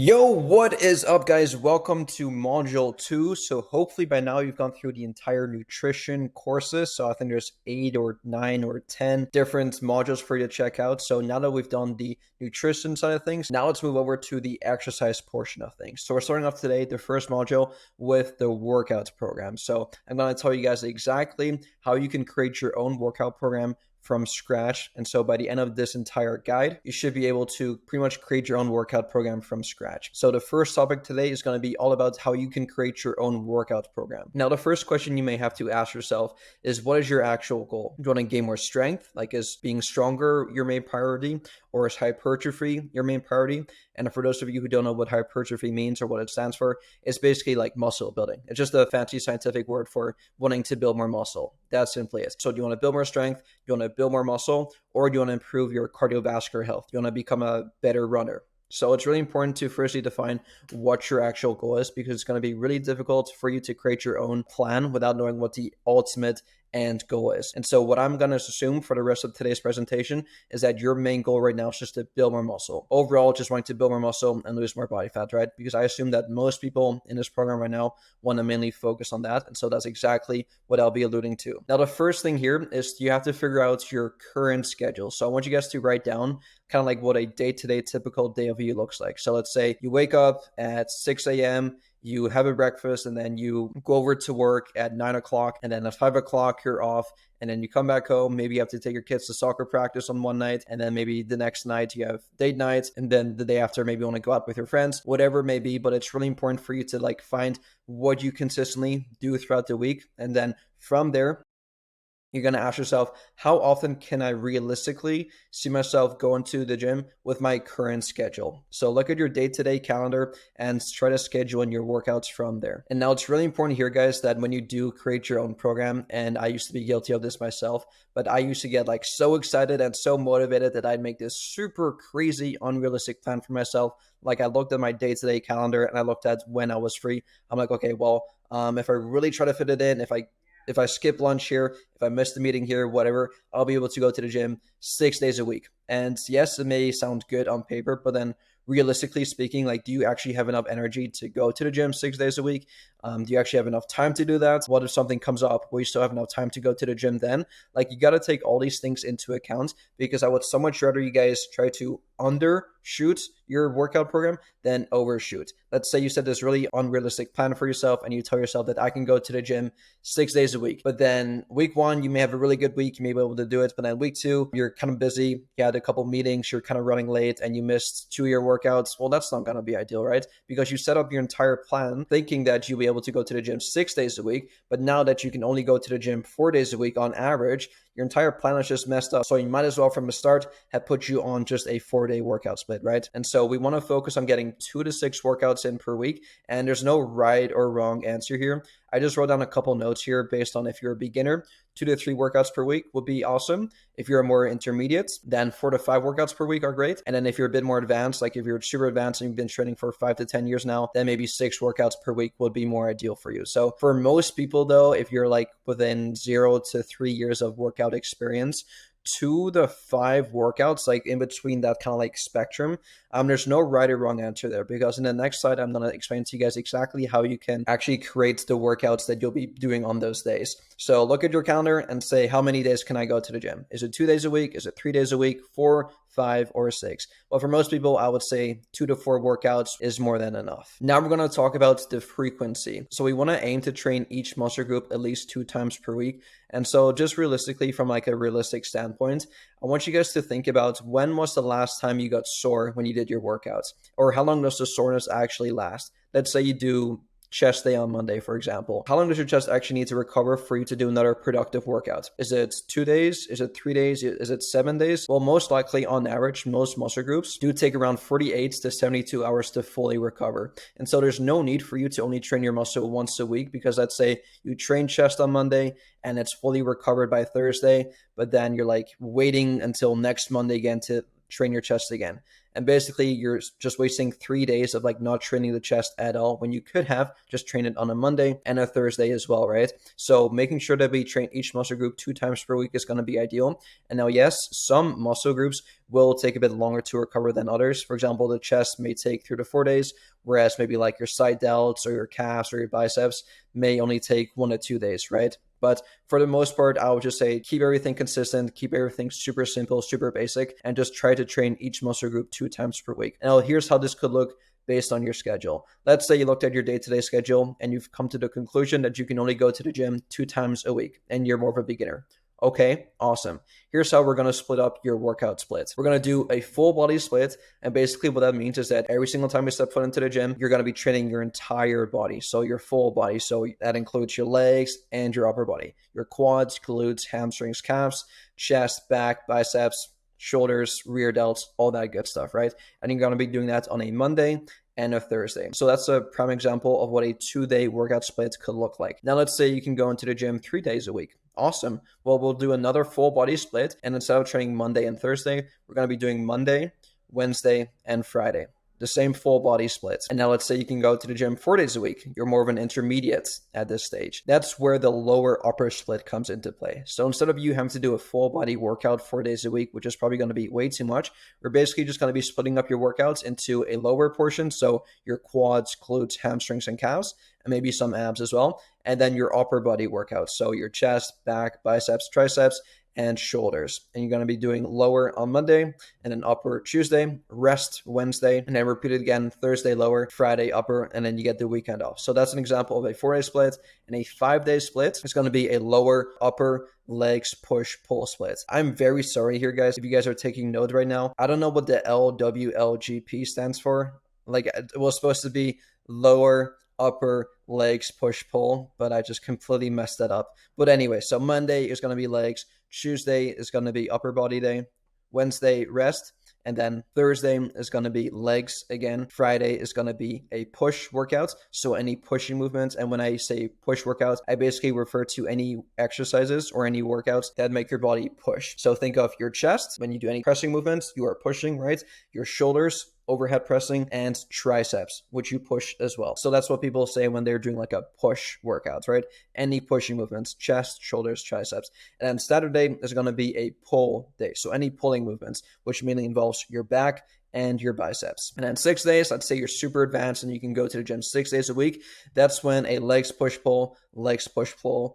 Yo, what is up, guys? Welcome to Module 2. So hopefully by now you've gone through the entire nutrition courses. So I think there's 8 or 9 or 10 different modules for you to check out. So now that we've done the nutrition side of things, now let's move over to the exercise portion of things. So we're starting off today, the first module, with the workout program. So I'm going to tell you guys exactly how you can create your own workout program from scratch. And so by the end of this entire guide, you should be able to pretty much create your own workout program from scratch. So the first topic today is going to be all about how you can create your own workout program. Now, the first question you may have to ask yourself is, what is your actual goal? Do you want to gain more strength? Like, is being stronger your main priority? Or is hypertrophy your main priority? And for those of you who don't know what hypertrophy means or what it stands for, it's basically like muscle building. It's just a fancy scientific word for wanting to build more muscle. That simply is. So do you want to build more strength? Do you want to build more muscle? Or do you want to improve your cardiovascular health? Do you want to become a better runner? So it's really important to firstly define what your actual goal is, because it's going to be really difficult for you to create your own plan without knowing what the ultimate end goal is. And so what I'm going to assume for the rest of today's presentation is that your main goal right now is just to build more muscle. Overall, just wanting to build more muscle and lose more body fat, right? Because I assume that most people in this program right now want to mainly focus on that. And so that's exactly what I'll be alluding to. Now, the first thing here is you have to figure out your current schedule. So I want you guys to write down kind of like what a day-to-day typical day of you looks like. So let's say you wake up at 6 a.m., you have a breakfast, and then you go over to work at 9 o'clock, and then at 5 o'clock you're off, and then you come back home. Maybe you have to take your kids to soccer practice on one night, and then maybe the next night you have date nights, and then the day after maybe you want to go out with your friends, whatever it may be. But it's really important for you to like find what you consistently do throughout the week, and then from there, you're going to ask yourself, how often can I realistically see myself going to the gym with my current schedule? So look at your day-to-day calendar and try to schedule in your workouts from there. And now it's really important here, guys, that when you do create your own program, and I used to be guilty of this myself, but I used to get like so excited and so motivated that I'd make this super crazy, unrealistic plan for myself. Like I looked at my day-to-day calendar and I looked at when I was free. I'm like, okay, well, if I really try to fit it in, if I skip lunch here, if I miss the meeting here, whatever, I'll be able to go to the gym 6 days a week. And yes, it may sound good on paper, but then realistically speaking, like, do you actually have enough energy to go to the gym 6 days a week? Do you actually have enough time to do that? What if something comes up where you still have enough time to go to the gym then? Like, you got to take all these things into account, because I would so much rather you guys try to undershoot your workout program than overshoot. Let's say you set this really unrealistic plan for yourself and you tell yourself that I can go to the gym 6 days a week. But then week 1, you may have a really good week. You may be able to do it. But then week 2, you're kind of busy. You had a couple meetings. You're kind of running late and you missed 2 of your workouts. Well, that's not going to be ideal, right? Because you set up your entire plan thinking that you'll be able to go to the gym 6 days a week. But now that you can only go to the gym 4 days a week on average, your entire plan is just messed up. So you might as well from the start have put you on just a 4-day workout split, right? And so we want to focus on getting 2 to 6 workouts in per week. And there's no right or wrong answer here. I just wrote down a couple notes here based on if you're a beginner, 2 to 3 workouts per week would be awesome. If you're a more intermediate, then 4 to 5 workouts per week are great. And then if you're a bit more advanced, like if you're super advanced and you've been training for 5 to 10 years now, then maybe 6 workouts per week would be more ideal for you. So for most people though, if you're like within 0 to 3 years of workout experience, 2 to 5 workouts, like in between that kind of like spectrum, there's no right or wrong answer there, because in the next slide, I'm going to explain to you guys exactly how you can actually create the workouts that you'll be doing on those days. So look at your calendar and say, how many days can I go to the gym? Is it 2 days a week? Is it 3 days a week? 4, 5, or 6? Well, for most people, I would say 2 to 4 workouts is more than enough. Now we're going to talk about the frequency. So we want to aim to train each muscle group at least 2 times per week. And so just realistically, from like a realistic standpoint, I want you guys to think about, when was the last time you got sore when you did your workouts? Or how long does the soreness actually last? Let's say you do chest day on Monday, for example. How long does your chest actually need to recover for you to do another productive workout? Is it 2 days? Is it 3 days? Is it 7 days? Well, most likely on average, most muscle groups do take around 48 to 72 hours to fully recover. And so there's no need for you to only train your muscle once a week, because let's say you train chest on Monday and it's fully recovered by Thursday, but then you're like waiting until next Monday again to train your chest again. And basically you're just wasting 3 days of like not training the chest at all when you could have just trained it on a Monday and a Thursday as well, right? So making sure that we train each muscle group 2 times per week is going to be ideal. And now, yes, some muscle groups will take a bit longer to recover than others. For example, the chest may take 3 to 4 days, whereas maybe like your side delts or your calves or your biceps may only take 1 to 2 days, right? But for the most part, I would just say keep everything consistent, keep everything super simple, super basic, and just try to train each muscle group 2 times per week. Now, here's how this could look based on your schedule. Let's say you looked at your day-to-day schedule and you've come to the conclusion that you can only go to the gym 2 times a week and you're more of a beginner. Okay, awesome. Here's how we're going to split up your workout splits. We're going to do a full body split. And basically what that means is that every single time you step foot into the gym, you're going to be training your entire body. So your full body. So that includes your legs and your upper body, your quads, glutes, hamstrings, calves, chest, back, biceps, shoulders, rear delts, all that good stuff, right? And you're going to be doing that on a Monday and a Thursday. So that's a prime example of what a 2-day workout split could look like. Now, let's say you can go into the gym 3 days a week. Awesome. Well, we'll do another full body split. And instead of training Monday and Thursday, we're going to be doing Monday, Wednesday, and Friday. The same full body splits. And now let's say you can go to the gym 4 days a week. You're more of an intermediate at this stage. That's where the lower upper split comes into play. So instead of you having to do a full body workout 4 days a week, which is probably going to be way too much, we're basically just going to be splitting up your workouts into a lower portion. So your quads, glutes, hamstrings, and calves, and maybe some abs as well. And then your upper body workouts. So your chest, back, biceps, triceps, and shoulders. And you're going to be doing lower on Monday and then upper Tuesday, rest Wednesday, and then repeat it again Thursday lower, Friday upper, and then you get the weekend off. So that's an example of a 4-day split. And a 5-day split is going to be a lower upper legs push pull split. I'm very sorry here, guys, if you guys are taking notes right now. I don't know what the LWLGP stands for. Like, it was supposed to be lower upper legs push pull, but I just completely messed that up. But anyway, so Monday is going to be legs, Tuesday is going to be upper body day, Wednesday rest, and then Thursday is going to be legs again. Friday is going to be a push workout, so any pushing movements. And when I say push workouts, I basically refer to any exercises or any workouts that make your body push. So think of your chest. When you do any pressing movements, you are pushing, right? Your shoulders, overhead pressing, and triceps, which you push as well. So that's what people say when they're doing like a push workout, right? Any pushing movements, chest, shoulders, triceps. And then Saturday is going to be a pull day. So any pulling movements, which mainly involves your back and your biceps. And then 6 days, let's say you're super advanced and you can go to the gym 6 days a week. That's when a legs push pull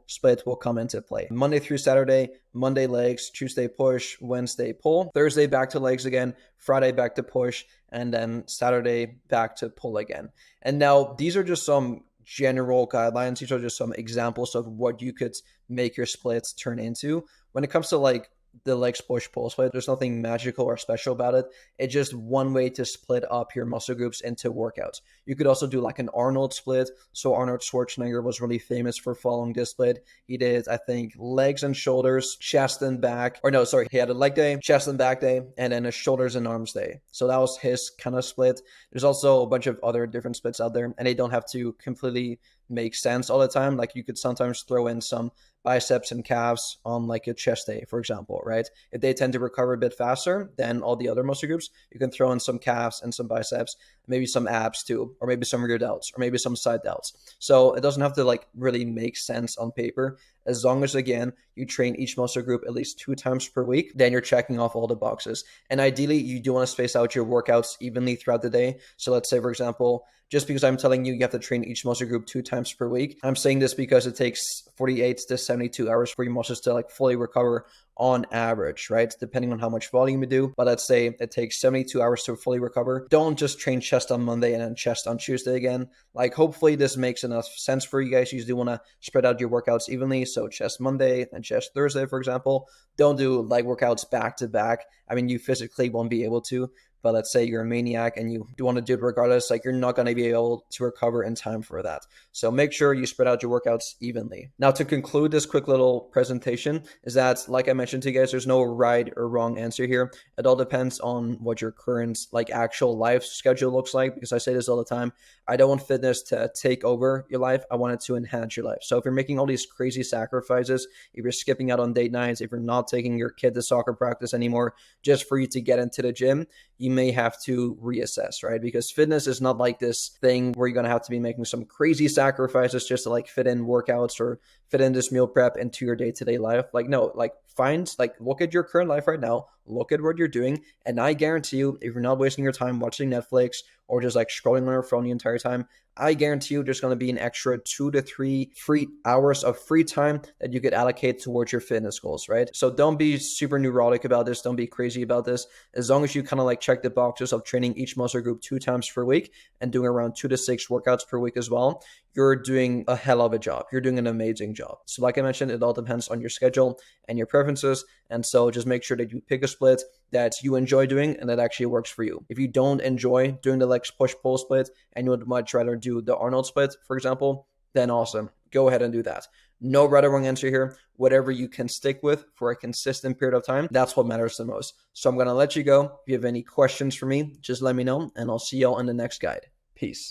split will come into play. Monday through Saturday, Monday legs, Tuesday push, Wednesday pull, Thursday back to legs again, Friday back to push, and then Saturday back to pull again. And now these are just some general guidelines. These are just some examples of what you could make your splits turn into. When it comes to like the legs push pull split, there's nothing magical or special about it. It's just one way to split up your muscle groups into workouts. You could also do like an Arnold split. So Arnold Schwarzenegger was really famous for following this split. He did, I think, legs and shoulders, chest and back, or no, sorry, he had a leg day, chest and back day, and then a shoulders and arms day. So that was his kind of split. There's also a bunch of other different splits out there, and they don't have to completely make sense all the time. Like you could sometimes throw in some biceps and calves on like a chest day, for example, right? If they tend to recover a bit faster than all the other muscle groups, you can throw in some calves and some biceps, maybe some abs too, or maybe some rear delts, or maybe some side delts. So it doesn't have to like really make sense on paper. As long as, again, you train each muscle group at least 2 times per week, then you're checking off all the boxes. And ideally, you do want to space out your workouts evenly throughout the day. So let's say, for example, just because I'm telling you you have to train each muscle group 2 times per week, I'm saying this because it takes 48 to 72 hours for your muscles to like fully recover on average, right? Depending on how much volume you do. But let's say it takes 72 hours to fully recover. Don't just train chest on Monday and then chest on Tuesday again. Like, hopefully this makes enough sense for you guys. You do want to spread out your workouts evenly. So chest Monday and chest Thursday, for example. Don't do leg workouts back to back. I mean, you physically won't be able to. But let's say you're a maniac and you do want to do it regardless, like you're not going to be able to recover in time for that. So make sure you spread out your workouts evenly. Now, to conclude this quick little presentation is that, like I mentioned to you guys, there's no right or wrong answer here. It all depends on what your current like actual life schedule looks like, because I say this all the time. I don't want fitness to take over your life. I want it to enhance your life. So if you're making all these crazy sacrifices, if you're skipping out on date nights, if you're not taking your kid to soccer practice anymore just for you to get into the gym, you may have to reassess, right? Because fitness is not like this thing where you're going to have to be making some crazy sacrifices just to like fit in workouts or fit in this meal prep into your day-to-day life. Like, no, like look at your current life right now, look at what you're doing, and I guarantee you, if you're not wasting your time watching Netflix or just like scrolling on your phone the entire time, I guarantee you there's going to be an extra 2 to 3 free hours of free time that you could allocate towards your fitness goals, right? So don't be super neurotic about this. Don't be crazy about this. As long as you kind of like check the boxes of training each muscle group 2 times per week and doing around 2 to 6 workouts per week as well, you're doing a hell of a job. You're doing an amazing job. So like I mentioned, it all depends on your schedule and your preferences. And so just make sure that you pick a split that you enjoy doing and that actually works for you. If you don't enjoy doing the legs push pull split and you would much rather do the Arnold split, for example, then awesome. Go ahead and do that. No right or wrong answer here. Whatever you can stick with for a consistent period of time, that's what matters the most. So I'm going to let you go. If you have any questions for me, just let me know and I'll see y'all in the next guide. Peace.